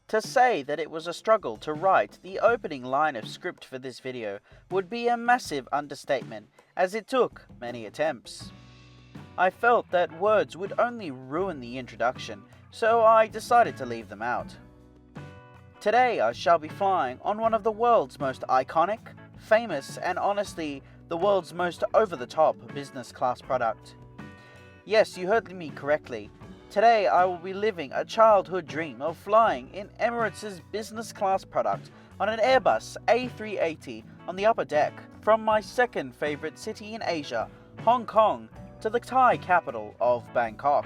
To say that it was a struggle to write the opening line of script for this video would be a massive understatement, as it took many attempts. I felt that words would only ruin the introduction, so I decided to leave them out. Today I shall be flying on one of the world's most iconic, famous, and honestly, the world's most over-the-top business class product. Yes, you heard me correctly. Today I will be living a childhood dream of flying in Emirates' business class product on an Airbus A380 on the upper deck from my second favourite city in Asia, Hong Kong, to the Thai capital of Bangkok.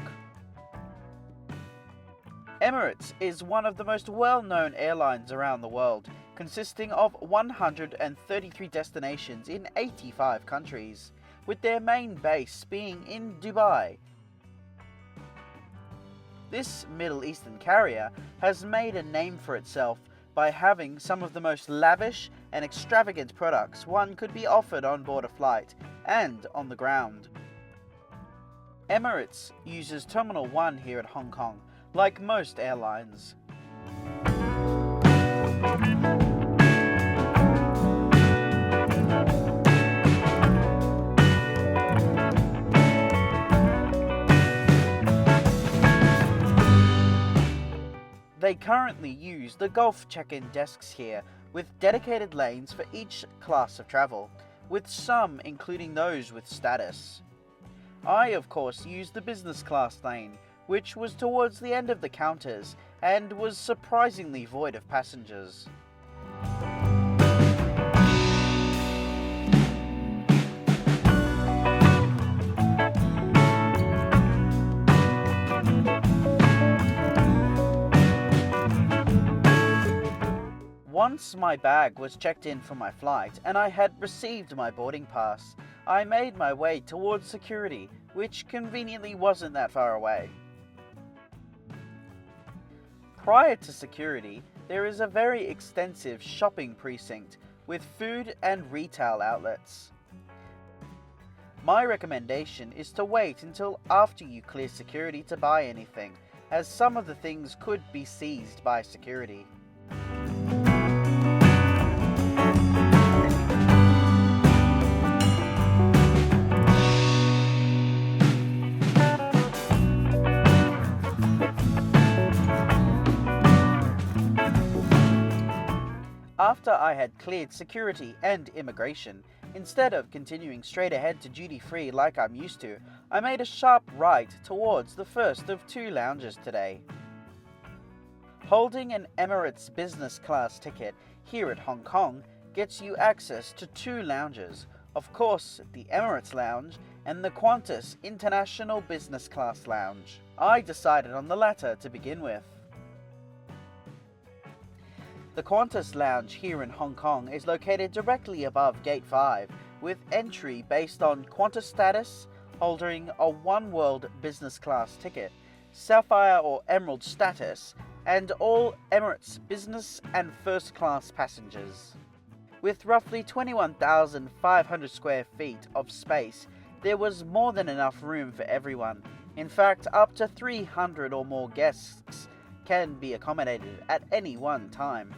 Emirates is one of the most well-known airlines around the world, consisting of 133 destinations in 85 countries, with their main base being in Dubai. This Middle Eastern carrier has made a name for itself by having some of the most lavish and extravagant products one could be offered on board a flight and on the ground. Emirates uses Terminal 1 here at Hong Kong, like most airlines. They currently use the Gulf check-in desks here, with dedicated lanes for each class of travel, with some including those with status. I, of course, used the business class lane, which was towards the end of the counters and was surprisingly void of passengers. Once my bag was checked in for my flight and I had received my boarding pass, I made my way towards security, which conveniently wasn't that far away. Prior to security, there is a very extensive shopping precinct with food and retail outlets. My recommendation is to wait until after you clear security to buy anything, as some of the things could be seized by security. After I had cleared security and immigration, instead of continuing straight ahead to duty-free like I'm used to, I made a sharp right towards the first of two lounges today. Holding an Emirates business class ticket here at Hong Kong gets you access to two lounges, of course the Emirates Lounge and the Qantas International Business Class Lounge. I decided on the latter to begin with. The Qantas Lounge here in Hong Kong is located directly above Gate 5, with entry based on Qantas status, holding a One World business class ticket, Sapphire or Emerald status, and all Emirates business and first class passengers. With roughly 21,500 square feet of space, there was more than enough room for everyone. In fact, up to 300 or more guests can be accommodated at any one time.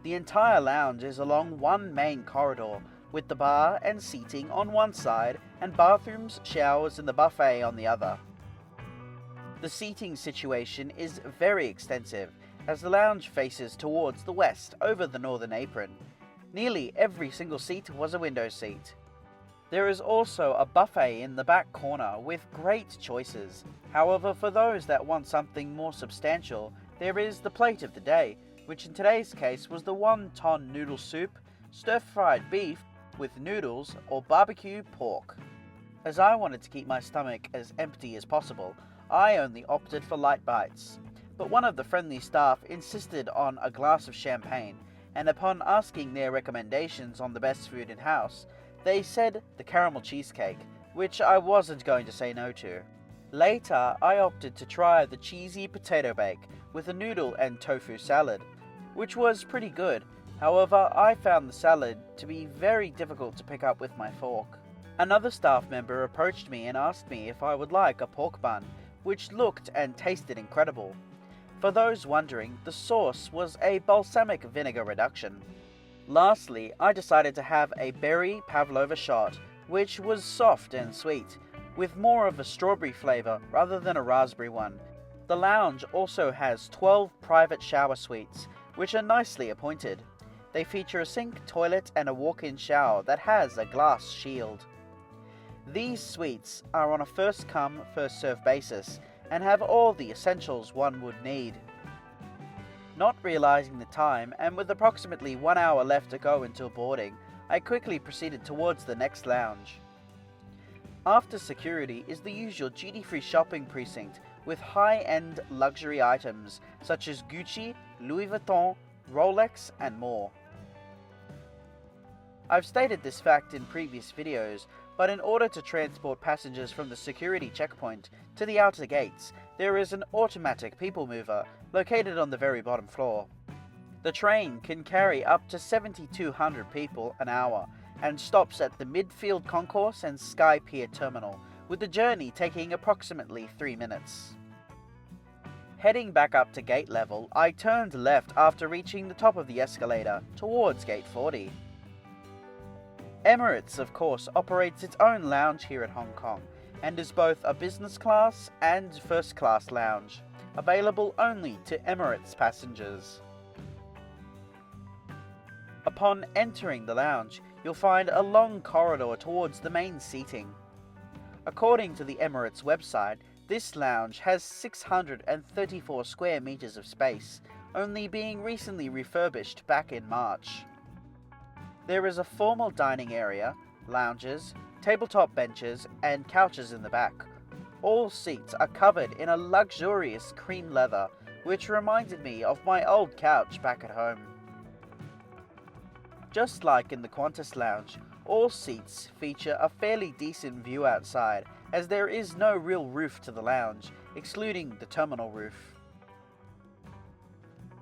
The entire lounge is along one main corridor, with the bar and seating on one side and bathrooms, showers and the buffet on the other. The seating situation is very extensive, as the lounge faces towards the west over the northern apron. Nearly every single seat was a window seat. There is also a buffet in the back corner with great choices. However, for those that want something more substantial, there is the plate of the day, which in today's case was the wonton noodle soup, stir-fried beef with noodles, or barbecue pork. As I wanted to keep my stomach as empty as possible, I only opted for light bites. But one of the friendly staff insisted on a glass of champagne, and upon asking their recommendations on the best food in-house, they said the caramel cheesecake, which I wasn't going to say no to. Later, I opted to try the cheesy potato bake with a noodle and tofu salad, which was pretty good. However, I found the salad to be very difficult to pick up with my fork. Another staff member approached me and asked me if I would like a pork bun, which looked and tasted incredible. For those wondering, the sauce was a balsamic vinegar reduction. Lastly, I decided to have a berry pavlova shot, which was soft and sweet, with more of a strawberry flavour rather than a raspberry one. The lounge also has 12 private shower suites, which are nicely appointed. They feature a sink, toilet and a walk-in shower that has a glass shield. These suites are on a first-come, first-served basis and have all the essentials one would need. Not realizing the time, and with approximately 1 hour left to go until boarding, I quickly proceeded towards the next lounge. After security is the usual duty-free shopping precinct with high-end luxury items such as Gucci, Louis Vuitton, Rolex and more. I've stated this fact in previous videos, but in order to transport passengers from the security checkpoint to the outer gates, there is an automatic people mover located on the very bottom floor. The train can carry up to 7,200 people an hour and stops at the Midfield Concourse and Sky Pier Terminal, with the journey taking approximately 3 minutes. Heading back up to gate level, I turned left after reaching the top of the escalator towards gate 40. Emirates, of course, operates its own lounge here in Hong Kong and is both a business class and first class lounge, available only to Emirates passengers. Upon entering the lounge, you'll find a long corridor towards the main seating. According to the Emirates website, this lounge has 634 square meters of space, only being recently refurbished back in March. There is a formal dining area, lounges, tabletop benches and couches in the back. All seats are covered in a luxurious cream leather, which reminded me of my old couch back at home. Just like in the Qantas Lounge, all seats feature a fairly decent view outside, as there is no real roof to the lounge, excluding the terminal roof.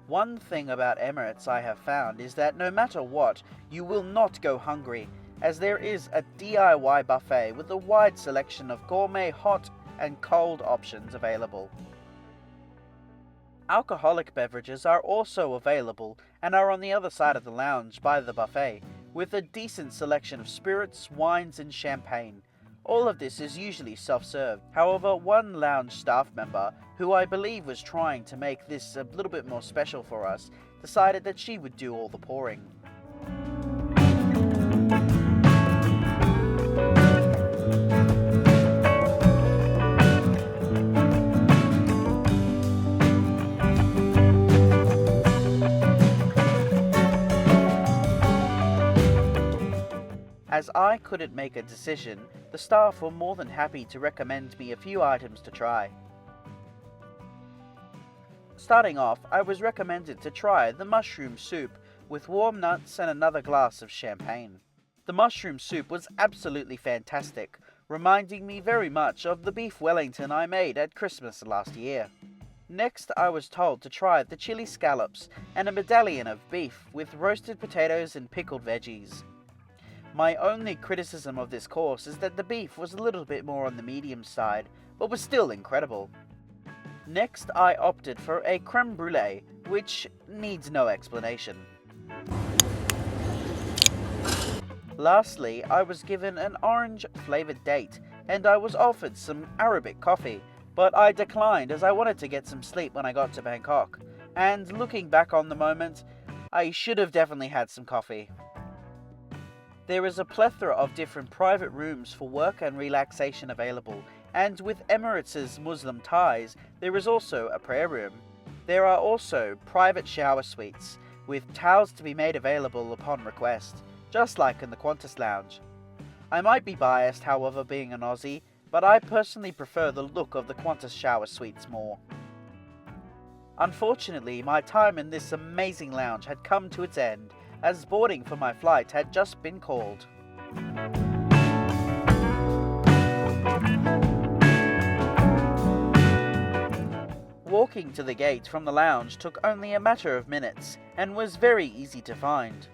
One thing about Emirates I have found is that no matter what, you will not go hungry, as there is a DIY buffet with a wide selection of gourmet hot and cold options available. Alcoholic beverages are also available and are on the other side of the lounge by the buffet, with a decent selection of spirits, wines and champagne. All of this is usually self-served. However, one lounge staff member, who I believe was trying to make this a little bit more special for us, decided that she would do all the pouring. As I couldn't make a decision, the staff were more than happy to recommend me a few items to try. Starting off, I was recommended to try the mushroom soup with warm nuts and another glass of champagne. The mushroom soup was absolutely fantastic, reminding me very much of the beef Wellington I made at Christmas last year. Next, I was told to try the chili scallops and a medallion of beef with roasted potatoes and pickled veggies. My only criticism of this course is that the beef was a little bit more on the medium side, but was still incredible. Next, I opted for a creme brulee, which needs no explanation. Lastly, I was given an orange-flavoured date, and I was offered some Arabic coffee, but I declined as I wanted to get some sleep when I got to Bangkok, and looking back on the moment, I should have definitely had some coffee. There is a plethora of different private rooms for work and relaxation available, and with Emirates' Muslim ties, there is also a prayer room. There are also private shower suites, with towels to be made available upon request, just like in the Qantas Lounge. I might be biased, however, being an Aussie, but I personally prefer the look of the Qantas shower suites more. Unfortunately, my time in this amazing lounge had come to its end, as boarding for my flight had just been called. Walking to the gate from the lounge took only a matter of minutes and was very easy to find.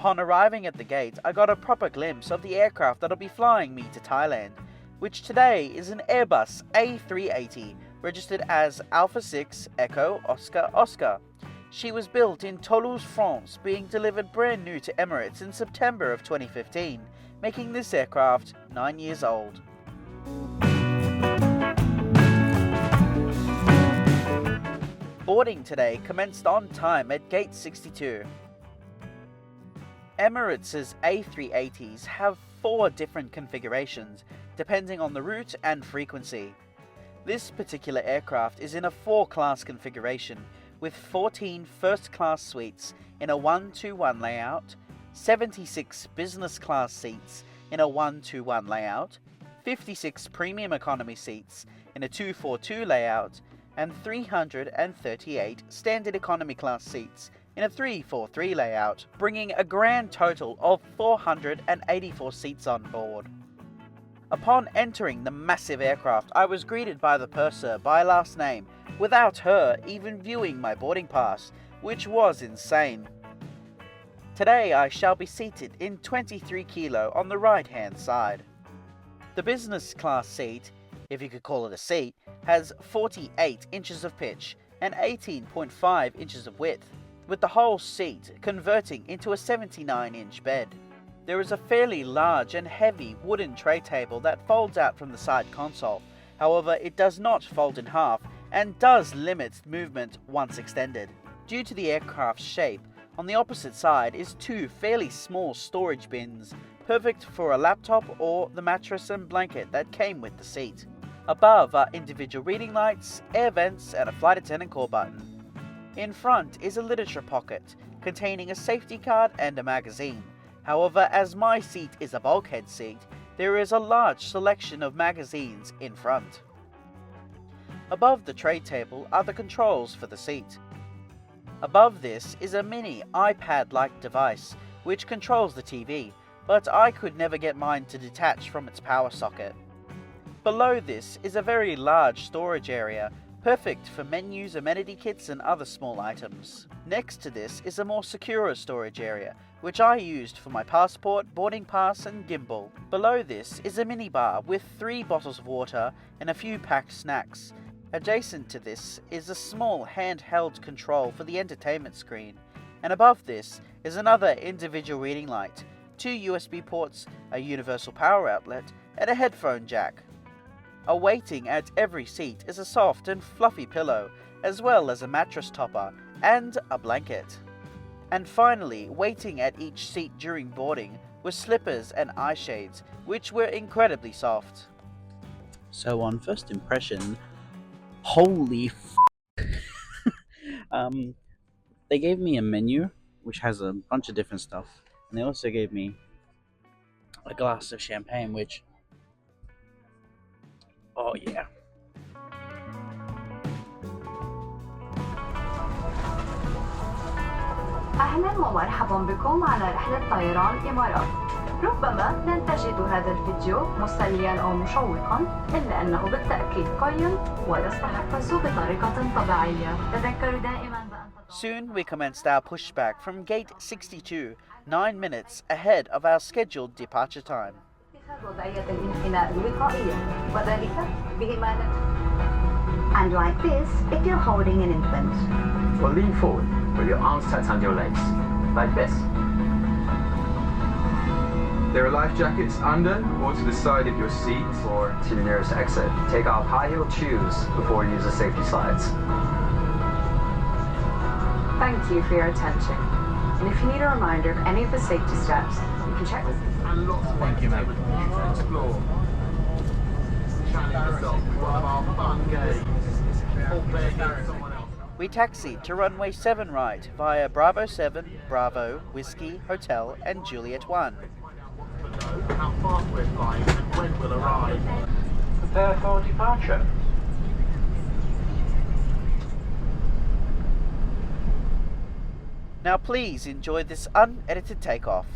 Upon arriving at the gate, I got a proper glimpse of the aircraft that'll be flying me to Thailand, which today is an Airbus A380, registered as Alpha 6 Echo Oscar Oscar. She was built in Toulouse, France, being delivered brand new to Emirates in September of 2015, making this aircraft 9 years old. Boarding today commenced on time at Gate 62. Emirates' A380s have 4 different configurations, depending on the route and frequency. This particular aircraft is in a 4-class configuration, with 14 first-class suites in a 1-2-1 layout, 76 business-class seats in a 1-2-1 layout, 56 premium economy seats in a 2-4-2 layout, and 338 standard economy class seats in a 3-4-3 layout, bringing a grand total of 484 seats on board. Upon entering the massive aircraft, I was greeted by the purser by last name, without her even viewing my boarding pass, which was insane. Today I shall be seated in 23 kilo on the right hand side. The business class seat, if you could call it a seat, has 48 inches of pitch and 18.5 inches of width, with the whole seat converting into a 79-inch bed. There is a fairly large and heavy wooden tray table that folds out from the side console. However, it does not fold in half and does limit movement once extended. Due to the aircraft's shape, on the opposite side is 2 fairly small storage bins, perfect for a laptop or the mattress and blanket that came with the seat. Above are individual reading lights, air vents, and a flight attendant call button. In front is a literature pocket containing a safety card and a magazine. However, as my seat is a bulkhead seat, there is a large selection of magazines in front. Above the tray table are the controls for the seat. Above this is a mini iPad-like device which controls the TV, but I could never get mine to detach from its power socket. Below this is a very large storage area, perfect for menus, amenity kits and other small items. Next to this is a more secure storage area, which I used for my passport, boarding pass and gimbal. Below this is a minibar with 3 bottles of water and a few packed snacks. Adjacent to this is a small handheld control for the entertainment screen, and above this is another individual reading light, 2 USB ports, a universal power outlet and a headphone jack. Awaiting at every seat is a soft and fluffy pillow, as well as a mattress topper and a blanket. And finally, waiting at each seat during boarding were slippers and eye shades, which were incredibly soft. So on first impression, holy they gave me a menu which has a bunch of different stuff, and they also gave me a glass of champagne, which, oh yeah. أهلا ومرحبا بكم على رحلة طيران الإمارات. ربما لن تجدوا هذا الفيديو مسليا أو مشوقا، إلا أنه بالتأكيد قيم ويستحق بطريقة طبيعية. تذكروا دائما بأن Soon we commenced our pushback from gate 62, 9 minutes ahead of our scheduled departure time. And like this, if you're holding an infant. Well, lean forward with your arms tucked under your legs, like this. There are life jackets under or to the side of your seat. Or to the nearest exit. Take off high-heeled shoes before you use the safety slides. Thank you for your attention. And if you need a reminder of any of the safety steps, you can check with And lots of Thank you, mate. activities to explore. Challenge yourself with one of our fun games. Or play against someone else. We taxied to runway 7 right via Bravo 7, Bravo, Whiskey, Hotel and Juliet 1. How fast we're flying and when we'll arrive. Prepare for departure. Now please enjoy this unedited takeoff.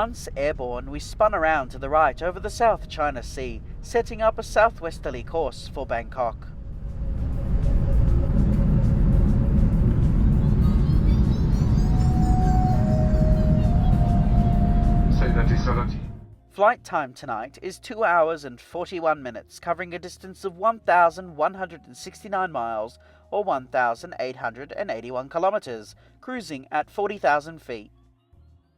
Once airborne, we spun around to the right over the South China Sea, setting up a southwesterly course for Bangkok. Flight time tonight is 2 hours and 41 minutes, covering a distance of 1,169 miles or 1,881 kilometers, cruising at 40,000 feet.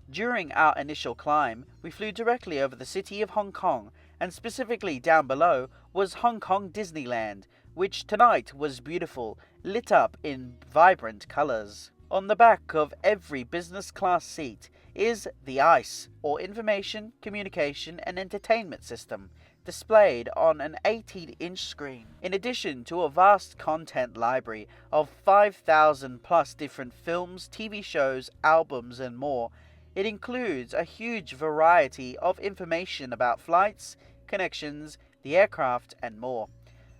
During our initial climb, we flew directly over the city of Hong Kong, and specifically down below was Hong Kong Disneyland, which tonight was beautiful, lit up in vibrant colors. On the back of every business class seat is the ICE, or Information, Communication and Entertainment System, displayed on an 18-inch screen. In addition to a vast content library of 5,000 plus different films, TV shows, albums and more, it includes a huge variety of information about flights, connections, the aircraft and more.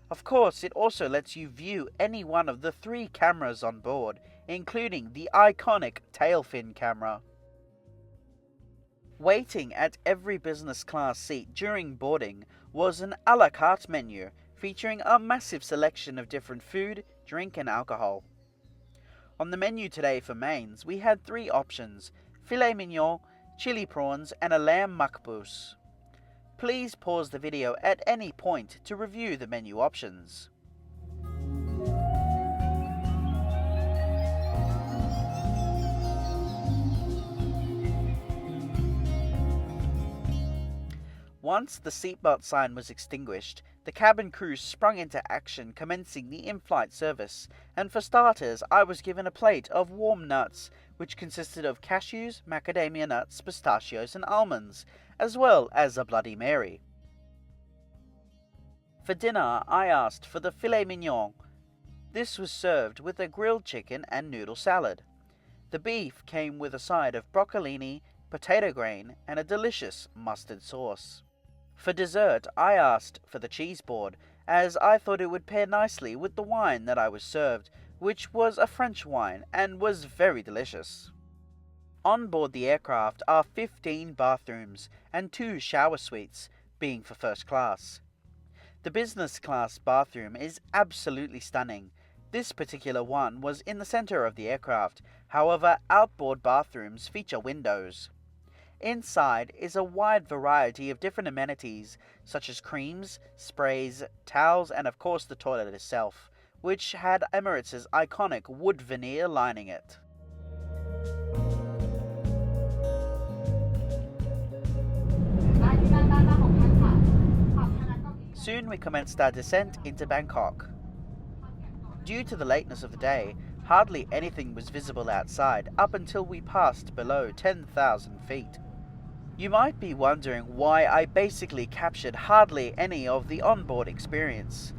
Of course, it also lets you view any one of the 3 cameras on board, including the iconic tail fin camera. Waiting at every business class seat during boarding was an a la carte menu featuring a massive selection of different food, drink and alcohol. On the menu today for mains, we had 3 options: filet mignon, chili prawns and a lamb makbous. Please pause the video at any point to review the menu options. Once the seatbelt sign was extinguished, the cabin crew sprung into action, commencing the in-flight service, and for starters I was given a plate of warm nuts, which consisted of cashews, macadamia nuts, pistachios and almonds, as well as a Bloody Mary. For dinner I asked for the filet mignon. This was served with a grilled chicken and noodle salad. The beef came with a side of broccolini, potato grain and a delicious mustard sauce. For dessert, I asked for the cheese board, as I thought it would pair nicely with the wine that I was served, which was a French wine and was very delicious. On board the aircraft are 15 bathrooms and 2 shower suites, being for first class. The business class bathroom is absolutely stunning. This particular one was in the center of the aircraft, however, outboard bathrooms feature windows. Inside is a wide variety of different amenities, such as creams, sprays, towels, and of course the toilet itself, which had Emirates' iconic wood veneer lining it. Soon we commenced our descent into Bangkok. Due to the lateness of the day, hardly anything was visible outside up until we passed below 10,000 feet. You might be wondering why I basically captured hardly any of the onboard experience.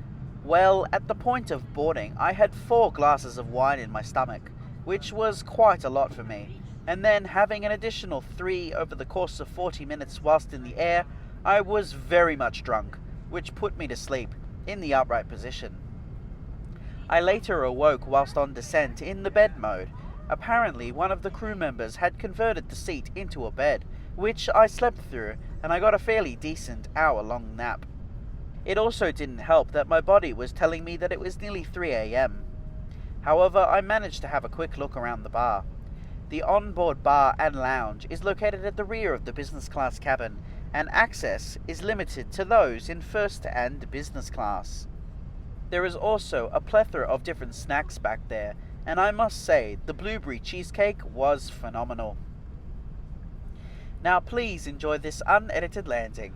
Well, at the point of boarding, I had 4 glasses of wine in my stomach, which was quite a lot for me, and then having an additional 3 over the course of 40 minutes whilst in the air, I was very much drunk, which put me to sleep in the upright position. I later awoke whilst on descent in the bed mode. Apparently, one of the crew members had converted the seat into a bed, which I slept through, and I got a fairly decent hour-long nap. It also didn't help that my body was telling me that it was nearly 3 a.m. However, I managed to have a quick look around the bar. The onboard bar and lounge is located at the rear of the business class cabin, and access is limited to those in first and business class. There is also a plethora of different snacks back there, and I must say the blueberry cheesecake was phenomenal. Now please enjoy this unedited landing.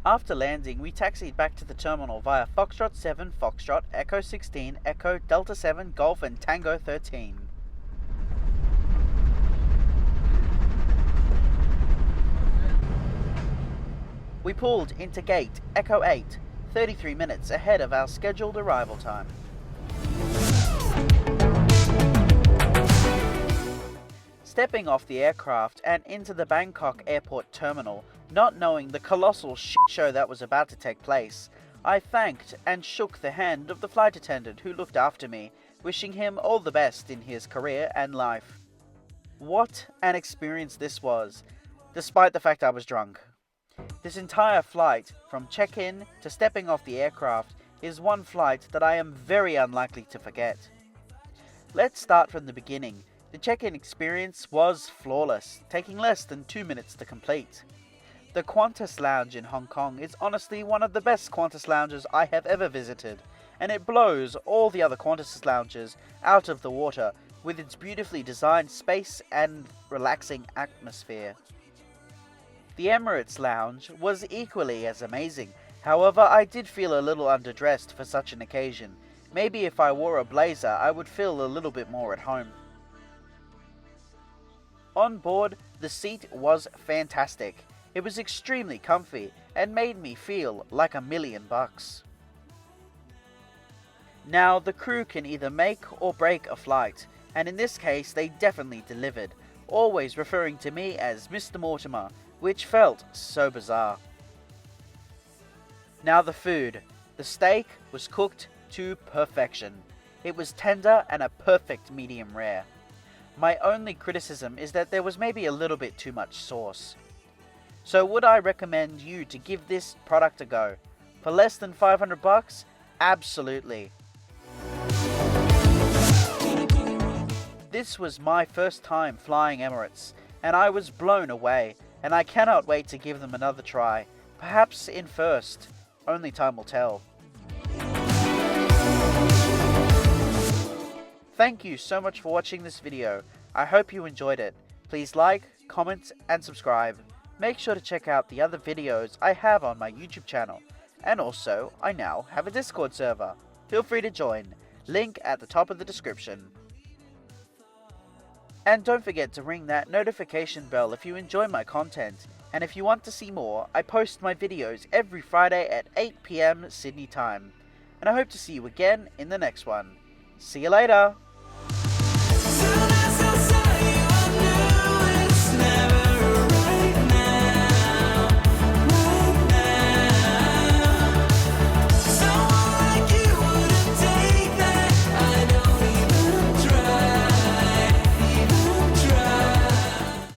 After landing, we taxied back to the terminal via Foxtrot 7, Foxtrot, Echo 16, Echo, Delta 7, Golf and Tango 13. We pulled into gate Echo 8, 33 minutes ahead of our scheduled arrival time. Stepping off the aircraft and into the Bangkok airport terminal, not knowing the colossal shit show that was about to take place, I thanked and shook the hand of the flight attendant who looked after me, wishing him all the best in his career and life. What an experience this was, despite the fact I was drunk. This entire flight, from check-in to stepping off the aircraft, is one flight that I am very unlikely to forget. Let's start from the beginning. The check-in experience was flawless, taking less than 2 minutes to complete. The Qantas Lounge in Hong Kong is honestly one of the best Qantas lounges I have ever visited, and it blows all the other Qantas lounges out of the water with its beautifully designed space and relaxing atmosphere. The Emirates Lounge was equally as amazing, however I did feel a little underdressed for such an occasion. Maybe if I wore a blazer I would feel a little bit more at home. On board, the seat was fantastic. It was extremely comfy and made me feel like $1,000,000. Now, the crew can either make or break a flight, and in this case they definitely delivered, always referring to me as Mr. Mortimer, which felt so bizarre. Now the food. The steak was cooked to perfection. It was tender and a perfect medium rare. My only criticism is that there was maybe a little bit too much sauce. So would I recommend you to give this product a go? For less than $500? Absolutely. This was my first time flying Emirates, and I was blown away, and I cannot wait to give them another try. Perhaps in first. Only time will tell. Thank you so much for watching this video. I hope you enjoyed it. Please like, comment, and subscribe. Make sure to check out the other videos I have on my YouTube channel. And also, I now have a Discord server. Feel free to join. Link at the top of the description. And don't forget to ring that notification bell if you enjoy my content. And if you want to see more, I post my videos every Friday at 8 PM Sydney time. And I hope to see you again in the next one. See you later!